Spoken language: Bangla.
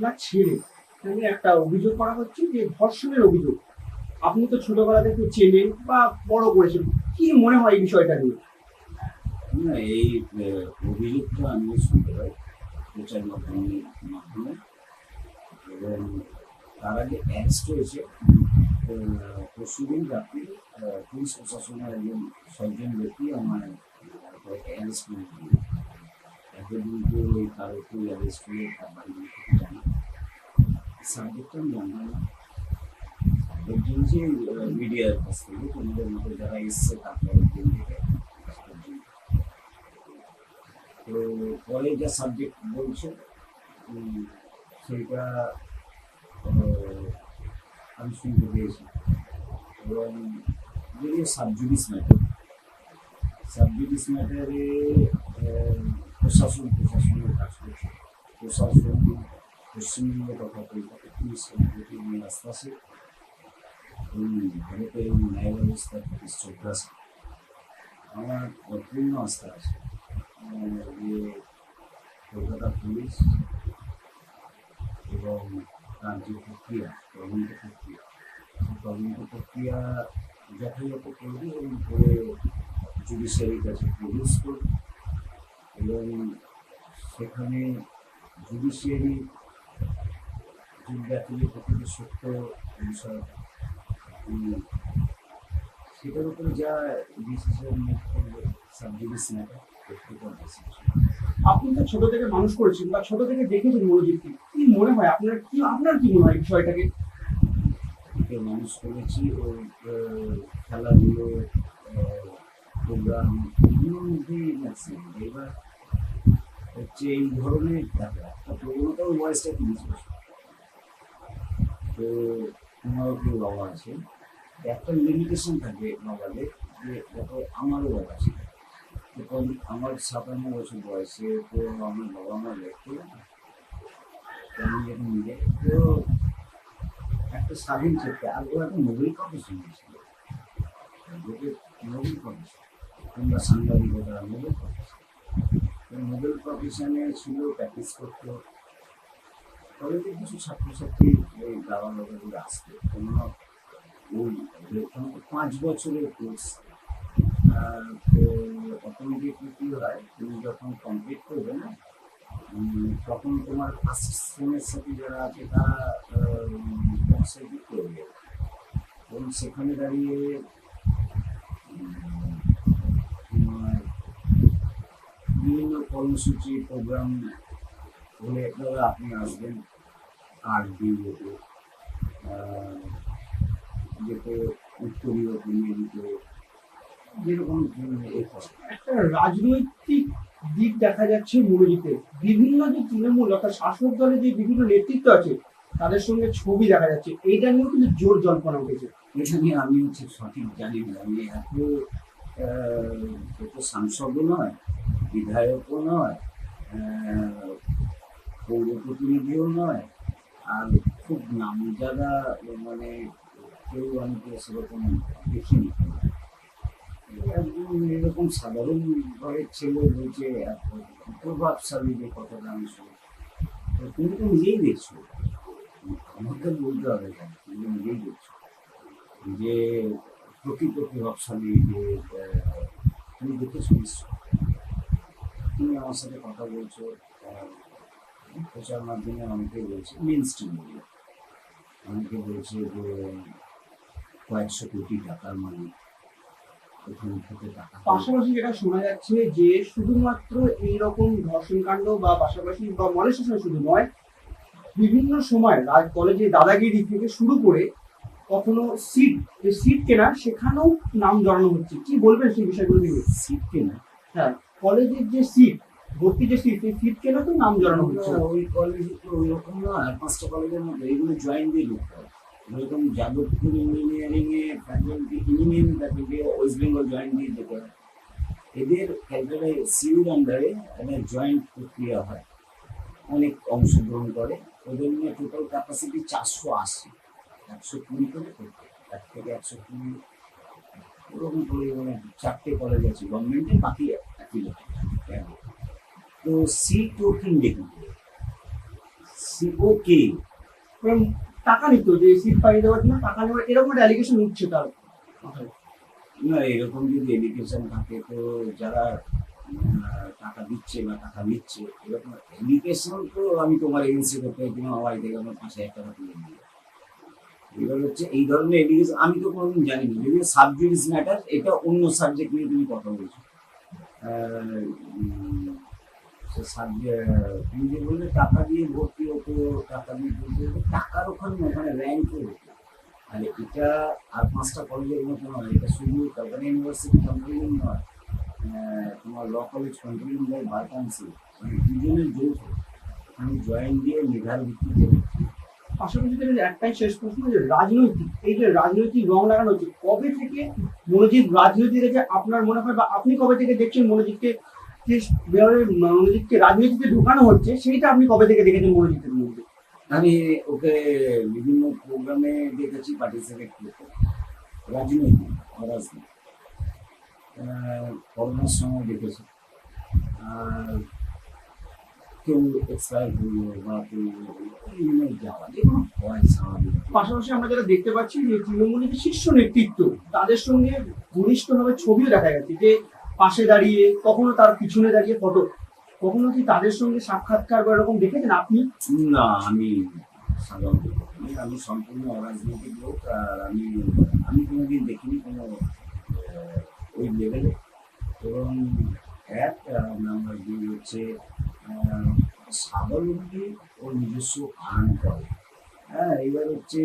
আপনার ছেলে মানে একটা অভিযোগ করা হচ্ছে যে ধর্ষণের অভিযোগ। আপনি তো ছোটবেলা থেকে চেনেন বা বড় করেছেন, কি মনে হয় এই বিষয়টা নিয়ে? না, এই অভিযোগটা আমিও শুনতে পাই প্রচার মাধ্যমে এবং তার আগে অ্যারেস্ট হয়েছে পরশুদিন রাত্রি পুলিশ প্রশাসনের একজন সজ্জন ব্যক্তি আমার অ্যারেস্ট করে দিল। এতদিন তো ওই কারো কেউ অ্যারেস্ট হয়ে তার বাড়ি জানা সাবজেক্টটা আমি জানলাম না। একজন যে মিডিয়ার কাছ থেকে তোমাদের মতো যারা এসছে তারপরের দিন থেকে তো পরে যা সাবজেক্ট বলছে সেইটা আমি শুনতে পেয়েছি এবং যদিও সাবজুডিস ম্যাটারে প্রশাসনের কাজ করছে। প্রশাসন পশ্চিমবঙ্গ তথা কলকাতা পুলিশ সম্প্রতি নিয়ে আস্তে আসে ভারতের ন্যায় ব্যবস্থার প্রতি শ্রদ্ধা আছে। আমার পূর্ণ আস্থা আছে যে কলকাতা পুলিশ এবং তার যে প্রক্রিয়া তদন্ত প্রক্রিয়া যথাযথ করবে এবং করে জুডিশিয়ারির কাছে প্রডিউস করবে এবং সেখানে জুডিশিয়ারি দেখলে প্রকৃত সত্য বিষয় সেটার উপরে যা ডিসিশন মেক করবে সাবজুডিস ম্যাটার ব্যক্তিগত ডিসিশন। আপনি তো ছোট থেকে মানুষ করেছেন বা ছোট থেকে দেখেছেন মনোজিৎকে, কি মনে হয় আপনার কি মনে হয় বিষয়টাকে? মানুষ করেছি ওই খেলাধুলো প্রোগ্রাম এগুলোর মধ্যেই ম্যাক্সিমাম। এবার হচ্ছে এই ধরনের একটা প্রবণতা ওই বয়সটা 30 বছর। তো তোমারও কেউ বাবা আছে, একটা লিমিটেশন থাকে বাবাদের যে দেখো আমারও বাবা ছিল তখন আমার 57 বছর বয়সে তো আমার বাবা আমার দেখতো আমি যখন নিজে তো একটা স্বাধীন ক্ষেত্রে আর ও একটা নোবেল প্রফেশন ছিল নোবেল প্রফেশন কিংবা সাংবাদিকতা নোবেল প্রফেশন নোবেল প্রফেশনে ছিল প্র্যাকটিস করতো। কলেজে কিছু ছাত্রছাত্রী ওই গাওয়া লোকের আসতো কোনো ওই 5 বছরের কোর্স। তো অটোমেটিকলি কী হয় তুমি যখন কমপ্লিট করবে না তখন তোমার আসিস্ট্যান্টের সাথে যারা আছে তারা তোমার সাথে যুক্ত হয়ে যাবে এবং সেখানে দাঁড়িয়ে তোমার বিভিন্ন কর্মসূচি প্রোগ্রাম হলে আপনারা আপনি আসবেন কার্ড দিয়ে যেতে উত্তরীয় করিয়ে দিতে যেরকম একটা রাজনৈতিক দিক দেখা যাচ্ছে মনোজিতে। বিভিন্ন যে তৃণমূল অর্থাৎ শাসক দলের যে বিভিন্ন নেতৃত্ব আছে তাদের সঙ্গে ছবি দেখা যাচ্ছে, এইটা নিয়েও কিন্তু জোর জল্পনা উঠেছে। এটা নিয়ে আমি হচ্ছে সঠিক জানি না। আমি এত সাংসদও নয়, বিধায়কও নয়, পৌর প্রতিনিধিও নয়, আর খুব নামজাদা মানে কেউ আমি তো সেরকম দেখিনি। একদম এরকম সাধারণ ঘরের ছেলে বলছে প্রভাবশালী যে কথাটা আমি শুনি তুমি তো নিজেই দেখছো, আমাকে বলতে হবে না, তুমি নিজেই দেখছো যে প্রকৃত প্রভাবশালী যে তুমি দেখেছো নিশ্চয়। তুমি আমার সাথে কথা বলছো প্রচার মাধ্যমে অনেকে বলছে মেন স্ট্রিম মিডিয়া অনেকে বলছে যে কয়েকশো কোটি টাকার মালিক ওখান থেকে টাকা। পাশাপাশি যেটা শোনা যাচ্ছে যে শুধুমাত্র এইরকম ধর্ষণ কাণ্ড বা পাশাপাশি বা মলেস্টেশন শুধু নয়, বিভিন্ন সময় কলেজে দাদাগিরি থেকে শুরু করে কখনো সিট কেনা সেখানেও নাম জড়ানো হচ্ছে। কি বলবেন সেই বিষয়গুলো নিয়ে? সিট কেনা? হ্যাঁ, কলেজের যে সিট ভর্তি যে সিট সেই সিট কেনা তো নাম জড়ানো হচ্ছে। ওই কলেজে তো ওই রকম না, 5টা কলেজের মধ্যে এগুলো জয়েন দিয়ে ঢুকতে হয়। যেরকম যাদবপুর ইঞ্জিনিয়ারিং এ faculty engineering faculty West Bengal join দিয়ে যেতে হয়। এদের ক্যালকাটায় সিউর আন্ডারে একটা জয়েন্ট প্রক্রিয়া হয়, অনেক অংশগ্রহণ করে। ওদের নিয়ে টোটাল ক্যাপাসিটি 480, 120 করে করতে 1 থেকে 120 ওরকম করে মানে 4টে কলেজ আছে গভর্নমেন্টের, বাকি অ্যাফিলিয়েটেড। তো সিট ওরকম দেখুন ও কে? কারণ টাকা নিত, যে সিট পাইয়ে দেওয়ার জন্য টাকা নেওয়ার এরকম একটা অ্যালিগেশন উঠছে তার মাথায়। না, এরকম যদি এডুকেশন থাকে তো যারা টাকা দিচ্ছে বা টাকা নিচ্ছে, এরকম এডুকেশন তো আমি তোমার এজেন্সি করতে হয়, তোমার আমার থেকে আমার 5,000 টাকা তুলে নিয়ে। এবার হচ্ছে এই ধরনের এডুকেশন আমি তো কোনোদিন জানি না, যদি সাবজেক্ট ম্যাটার, এটা অন্য সাবজেক্ট নিয়ে তুমি কথা বলছো। তুমি যে বললে টাকা দিয়ে ভর্তি হতো, টাকা দিয়ে ভর্তি হতো, টাকার ওখানে ওখানে র্যাঙ্কে হতো। আর এটা আর 5টা কলেজের মতো নয়, এটা শুধু কলকাতা ইউনিভার্সিটি কন্ট্রোলিং নয়, তোমার law college controlling by bar council, মানে দুজনের যৌথ। আমি জয়েন্ট দিয়ে মেধার ভিত্তিতে ভর্তি। পাশাপাশি যদি একটাই শেষ প্রশ্ন, যে রাজনৈতিক, এই যে রাজনৈতিক রং লাগানো হচ্ছে, কবে থেকে মনোজিৎ রাজনীতি দেখে আপনার মনে হয়, বা আপনি কবে থেকে দেখছেন মনোজিৎকে, যে মনোজিৎকে রাজনীতিতে ঢোকানো হচ্ছে, সেইটা আপনি কবে থেকে দেখেছেন মনোজিতের মধ্যে? আমি ওকে বিভিন্ন প্রোগ্রামে দেখেছি পার্টিসিপেট করতে, রাজনৈতিক অরাজনৈতিক। করোনার সময় দেখেছি, আর কেউ এক্সপায়ার করলো বা কেউ বিভিন্ন যাওয়া, যেগুলো হয় স্বাভাবিক। পাশাপাশি আমরা যেটা দেখতে পাচ্ছি যে তৃণমূলের যে শীর্ষ নেতৃত্ব, তাদের সঙ্গে ঘনিষ্ঠভাবে ছবিও দেখা গেছে, যে পাশে দাঁড়িয়ে, কখনো তার পিছনে দাঁড়িয়ে ফটো। কখনো কি তাদের সঙ্গে সাক্ষাৎকার বা এরকম দেখেছেন আপনি? না, আমি সাধারণত আমি সম্পূর্ণ অরাজনৈতিক লোক, আর আমি কোনোদিন দেখিনি কোনো ওই লেভেলে। এবং এক নাম্বার দুই হচ্ছে স্বাবলম্বী ও নিজস্ব আর্ন করে। হ্যাঁ, এবার হচ্ছে